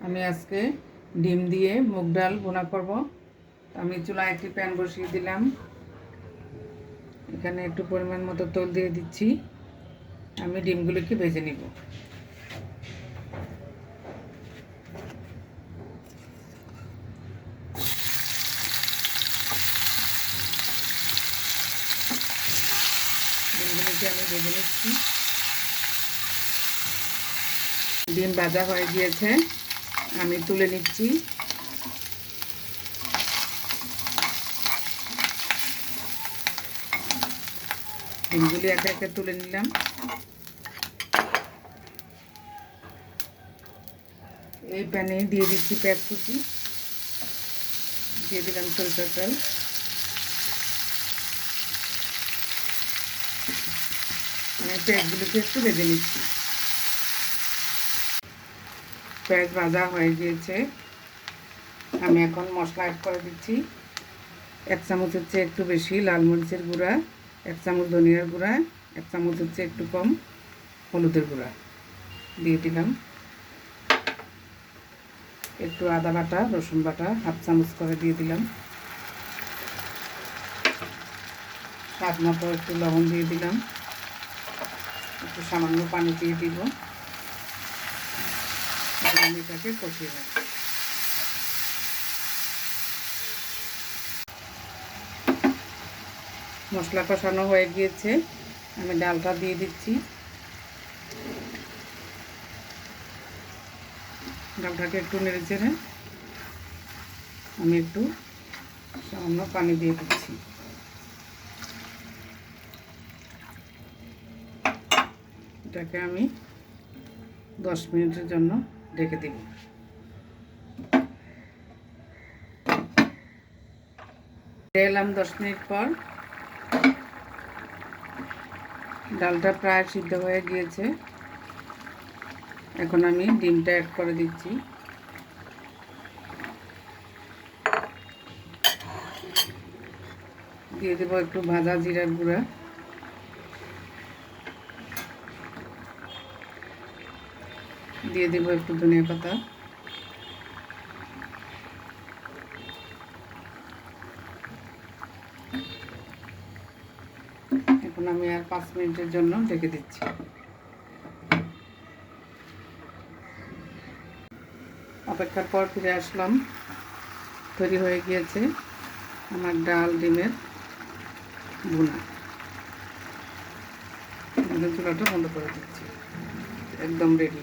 আমি আজকে ডিম দিয়ে মুগ ডাল ভুনা করব। আমি চুলায় একটি প্যান বসিয়ে দিলাম। এখানে একটু পরিমাণ মতো তেল দিয়ে দিচ্ছি। আমি ডিমগুলোকে ভেজে নিব। ডিমগুলোকে আমি ভেজে নিচ্ছি। ডিম ভাজা হয়ে গিয়েছে, আমি তুলে নিচ্ছি। ডিমগুলি একে একে তুলে নিলাম। এই প্যানে দিয়ে দিচ্ছি পেঁয়াজ কুচি, দিয়ে দিলাম সরিষার তেল। আমি পেঁয়াজগুলোকে একটু ভেজে নিচ্ছি। পেঁয়াজ ভাজা হয়ে গিয়েছে, আমি এখন মশলা অ্যাড করে দিচ্ছি। 1 চামচের চেয়ে একটু বেশি লাল মরিচের গুঁড়া, 1 চামচ ধনিয়ার গুঁড়া, 1 চামচের চেয়ে একটু কম হলুদের গুঁড়া দিয়ে দিলাম। একটু আদা বাটা, রসুন বাটা 1/2 চামচ করে দিয়ে দিলাম। স্বাদ মতো একটু লবণ দিয়ে দিলাম। একটু সামান্য পানি দিয়ে দিব। এটাকে কষিয়ে নেব। মশলা কষানো হয়ে গিয়েছে, আমি ডালটা দিয়ে দিচ্ছি। ডালটাকে একটু নেড়ে চেড়ে আমি একটু সামান্য পানি দিয়ে দিচ্ছি। এটাকে আমি 10 মিনিটের জন্য ঢেকে দেব। এলাম 10 মিনিট পর। ডালটা প্রায় সিদ্ধ হয়ে গিয়েছে, এখন আমি ডিমটা অ্যাড করে দিচ্ছি। দিয়ে দেবো একটু ভাজা জিরার গুঁড়া, দিয়ে দেবো একটু ধনিয়া পাতা, এখন আমি আর 5 মিনিটের জন্য ঢেকে দিচ্ছি। অপেক্ষার পর ফিরে আসলাম। তৈরি হয়ে গিয়েছে আমার ডাল ডিমের ভুনা। চুলাটা বন্ধ করে দিচ্ছি, একদম রেডি।